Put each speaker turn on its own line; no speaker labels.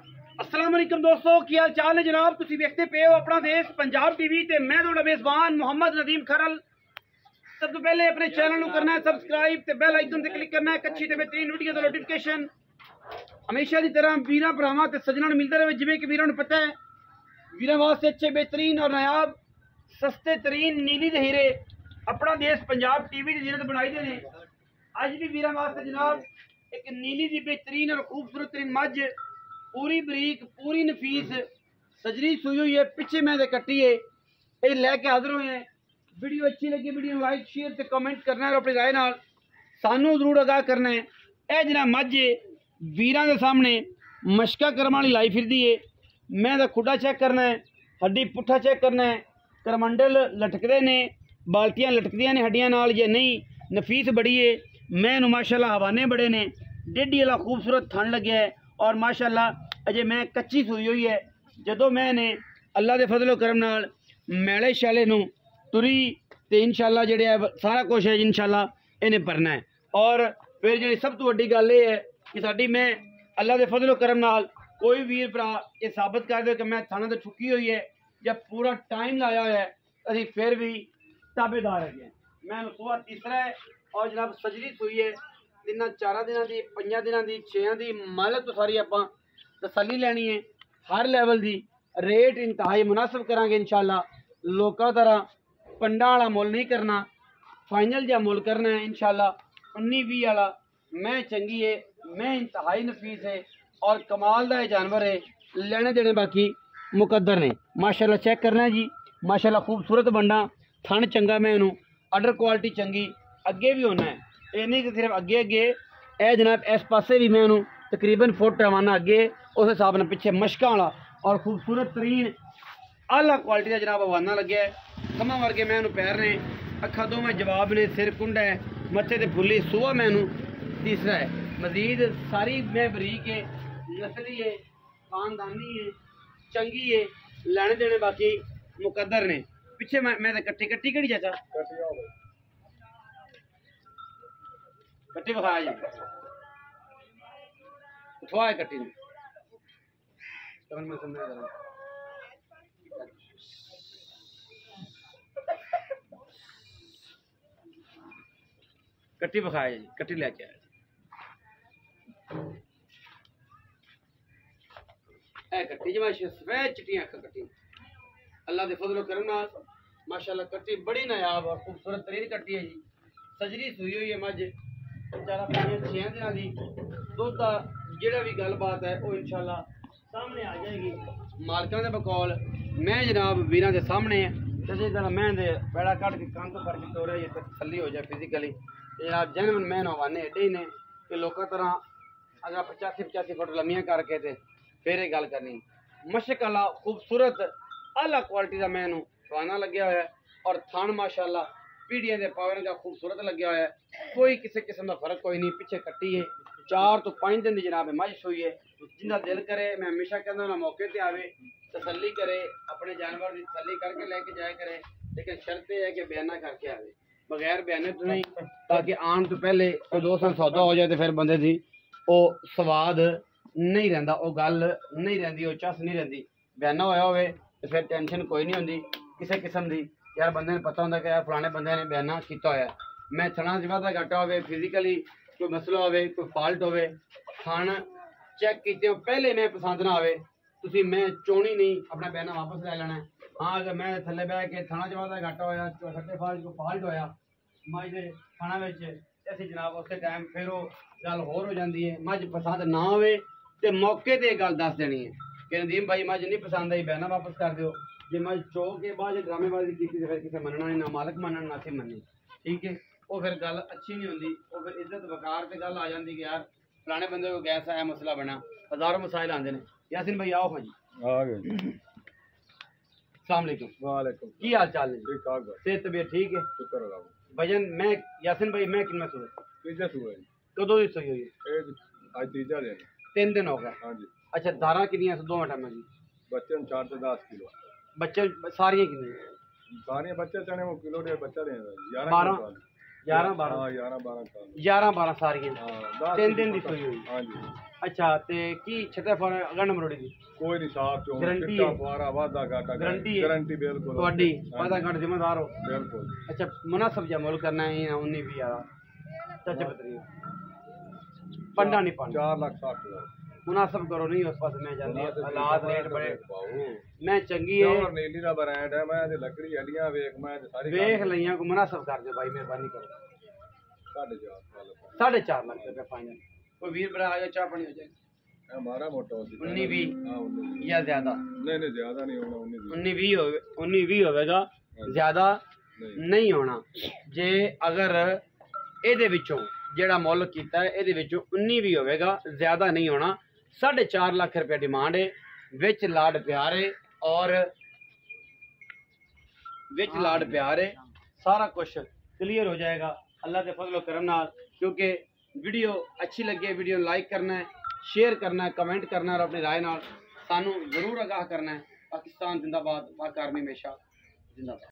अस्सलाम वालेकुम दोस्तों, की हाल चाल है जनाब। तुसी देखते पे हो अपना देश पंजाब टीवी ते मैं थोड़ा मेजबान मोहम्मद नदीम खरल। सब तो पहले अपने चैनल को करना है सब्सक्राइब ते बेल आइकन ते क्लिक करना है अच्छी ते बेहतरीन वीडियो दा नोटिफिकेशन हमेशा की तरह वीरां भरावां ते सज्जनां नूं मिलदा रहे। जिवें कि वीरां नूं पता है वीरां वास्ते अच्छे बेहतरीन और नायाब सस्ते तरीन नीली दे हीरे अपना देश पंजाब टीवी की जीनत बनाई दे ने। अज भी वीरां वास्ते जनाब एक नीली दी बेहतरीन और खूबसूरत तरीन मझ पूरी बरीक पूरी नफीस सजरी सुई हुई है। पिछे मैं कट्टी है ये लैके हाजिर हुए हैं। वीडियो अच्छी लगी वीडियो लाइक शेयर ते कमेंट करना है और अपनी राय नाल सानू जरूर आगाह करना है। यह जना मझ वीरां दे सामने मशका करम वाली लाई फिरदी है। मैं दा खुडा चेक करना है, हड्डी पुट्ठा चेक करना है, करमंडल लटकदे ने, बाल्टियां लटकदियां ने हड्डियां नाल या नहीं, नफीस बड़ी है। मैं माशाल्लाह हवाने बड़े ने, डेढ़ी वाला खूबसूरत थन लग्या है और माशाल्लाह अजे मैं कच्ची सुई हुई है। जदों मैंने अल्लाह के फजलो करम नाल मैले शैले नूं तुरी ते इंशाल्लाह जेड़े सारा कुछ है इंशाल्लाह इन्हें भरना है। और फिर जी सब तो वड्डी गल ये है कि साडी मैं अल्लाह के फजलो करम नाल कोई वीर भरा ये साबित कर दे कि मैं थाना तो ठुकी हुई है जब पूरा टाइम लाया हुआ है अभी फिर भी ताबेदार है। मैं सुबह तीसरा है और जनाब सजरी सुई है तिना 4 दिनों की 5 दिनों की 6 की मल तो सारी आप तसली लैनी है। हर लैवल की रेट इंतहाई मुनासिब करांगे इंशाल्लाह। लोगों तरह पंडा वाला मुल नहीं करना, फाइनल जहा मुल करना है इंशाल्लाह। 19-20 वाला मैं चंगी है, मैं इंतहाई नफीस है और कमाल का जानवर है। लेने देने बाकी मुकद्दर ने। माशाल्लाह चेक करना है जी, माशाल्लाह खूबसूरत बंडा थन चंगा, मैं इनू अडर क्वालिटी चंगी अगे भी होना है। ये नहीं कि सिर्फ अगे अगे ए जनाब इस पासे भी मैं उन्होंने तकरीबन फुट रवाना अगे उस हिसाब से पिछे मशका वाला और खूबसूरत तरीन आला क्वालिटी का जनाब हवाना लग्या है। खमा वर्गे मैं उन्होंने पैर ने, अखा दो में जवाब ने, सिर कुंडा है, मत्थे ते फुली सुहा मैं तीसरा है। मजीद सारी मैं बरीक है, नस्ली है, खानदानी है, चंगी है, लेने देने बाकी मुकद्दर ने। पिछे मैं कट्टी कट्टी कड़ी चाचा कट्टी बखाया जी उठवाए कट्टी ने कट्टी बखाया जी, कट्टी लेके आया ए कट्टी जी सफेद चिट्टियां अखा कट्टी अल्लाह के फजलो करम नाल माशाल्लाह कट्टी बड़ी नायाब और खूबसूरत तरीन कट्टी है जी। सजरी सुई हुई है मझ 4-5-6 दिनों की। दुध का जोड़ा भी गलबात है वो इंशाल्लाह सामने आ जाएगी मालकां दे बकौल। मैं जनाब वीरां दे सामने जिस तरह मैं पैड़ा कट के कंध करके तोड़े ये तसली हो जाए फिजिकली जनाब जैनवन मैं हवाने एडे ही ने कि लोगों तरह अगर 85-85 फुट लम्मियां करके थे फिर ये गल करनी। मशक वाला खूबसूरत आला क्वालिटी का मैं हवाना लग्या हुआ है और थान माशाल्लाह पीढ़ियां के पावर का खूबसूरत लग्या हुआ है। कोई किसी किस्म का फर्क कोई नहीं। पिछे कट्टी है 4 तो 5 दिन की जनाब मझ हुई है। जिंदा दिल करे मैं हमेशा कहना ना मौके पर आवे तसली करे अपने जानवर की तसली करके लेके जाया करे, लेकिन शर्त यह है कि बयाना करके आवे बगैर बयाने तो नहीं, ताकि आने तो पहले कोई 2 साल सौदा हो जाए तो फिर बंदे की वो स्वाद नहीं रहा, वो गल नहीं रही, वो चस नहीं रही। बयाना होया होवे तो फिर टेंशन कोई नहीं होंगी किसी किस्म की। यार बंदे ने पता होंगे कि यार फलाने बंदे ने बयाना किया होया। मैं थना वाधा घाटा हो फिजिकली कोई मसला हो कोई फॉल्ट हो थन चेक किए पहले मैं पसंद ना आए तुसी मैं चोनी नहीं अपना बयाना वापस ले लेना है। हाँ अगर मैं थले बह के थना वाधा घाटा होया सट्टे फॉल्ट को फॉल्ट होया मझ के खाना असी जनाब उस टाइम फिर वो गल होर हो जाती है। मझ पसंद ना आए तो मौके पर गल दस देनी है कि नदीम भाई मझ नहीं पसंद आई बयाना वापस कर दो। जे मैं चो के बाद ड्रामेबाजी की फिर किसी मनना नहीं, ना मालक मनना ना असी मननी, ठीक है। वो फिर गल अच्छी नहीं होंगी, वो फिर इज्जत वकार से गल आ जाती कि यार फलाने बंदे को गैस आया मसला बना, हज़ारों मसाइल आते हैं। यासिन भाई आओ हाँ जी आ गए। अस्सलाम वालेकुम, की हाल चाल है? ठीक ठाक, सेहत तबीयत ठीक है? शुक्र अल्लाह। वजन मैं यासिन भाई मैं कितना सुबह तीजा सुबह कदों की सही हुई है? आज तीजा दिन 3 दिन हो गए। हाँ जी। अच्छा धारा कितनी 2 मिनट में जी? बच्चे 4 से 10 किलो बच्चे सारियां कितनी सारियां बच्चे चने वो किलो दे बच्चा दे 11 11 12
ਹਾਂ 11 12 ਸਾਲ
11 12 ਸਾਰੀਆਂ
ਹਾਂ
3 ਦਿਨ ਦੀ ਸੂਈ ਹੋਈ।
ਹਾਂਜੀ
ਅੱਛਾ ਤੇ ਕੀ ਛੱਤੇ ਫਾਰ ਅਗਣ ਮਰੋੜੀ ਦੀ
ਕੋਈ ਨਹੀਂ ਸਾਫ ਚੋਂ
ਗਰੰਟੀ
ਚਿੱਟਾ
ਹੈ?
ਫੁਆਰਾ ਵਾਧਾ ਘਾਟਾ
ਗਰੰਟੀ ਹੈ?
ਗਰੰਟੀ ਬਿਲਕੁਲ
ਤੁਹਾਡੀ ਵਾਦਾ ਘੱਟ ਜ਼ਿੰਮੇਦਾਰ ਹੋ।
ਬਿਲकुल
अच्छा मुनासिब जा मुल करना है या 19 20 यार चाचा बतरी पंडा नहीं पाना
4,60,000
मुनासिब करो नहीं उस पास मैं जाती हालात रेट बड़े
ਪਾਉ
मैं चंगी है
और नीली ਦਾ ਬ੍ਰਾਂਡ ਹੈ ਮੈਂ ਤੇ ਲੱਕੜੀ ਹੱਡੀਆਂ ਵੇਖ ਮੈਂ ਤੇ ਸਾਰੀ
देख लिया को मुनासिब कर दे भाई मेहरबानी करो 4.5 लाख रुपए फाइनल कोई वीर बड़ा आ जाए चाह पानी हो जाए
हमारा मोटा हो
19 20
हां
या ज्यादा
नहीं ज्यादा नहीं होना
19 20 ਹੋਵੇਗਾ ਜ਼ਿਆਦਾ ਨਹੀਂ ਹੋਣਾ ਜੇ ਅਗਰ ਇਹਦੇ ਵਿੱਚੋਂ ਜਿਹੜਾ ਮੁੱਲ ਕੀਤਾ ਹੈ ਇਹਦੇ ਵਿੱਚੋਂ 19 ਵੀ ਹੋਵੇਗਾ ਜ਼ਿਆਦਾ ਨਹੀਂ ਹੋਣਾ 4.5 ਲੱਖ ਰੁਪਏ ਡਿਮਾਂਡ ਹੈ ਵਿੱਚ ਲਾਡ ਪਿਆਰ ਹੈ ਔਰ ਵਿੱਚ ਲਾਡ ਪਿਆਰ ਹੈ ਸਾਰਾ ਕੁਝ ਕਲੀਅਰ ਹੋ ਜਾਏਗਾ अल्लाह के फजल करम नाल क्योंकि वीडियो अच्छी लगे वीडियो लाइक करना है शेयर करना है कमेंट करना है और अपनी राय नाल सानू जरूर आगाह करना है पाकिस्तान जिंदाबाद पाक आर्मी हमेशा जिंदाबाद।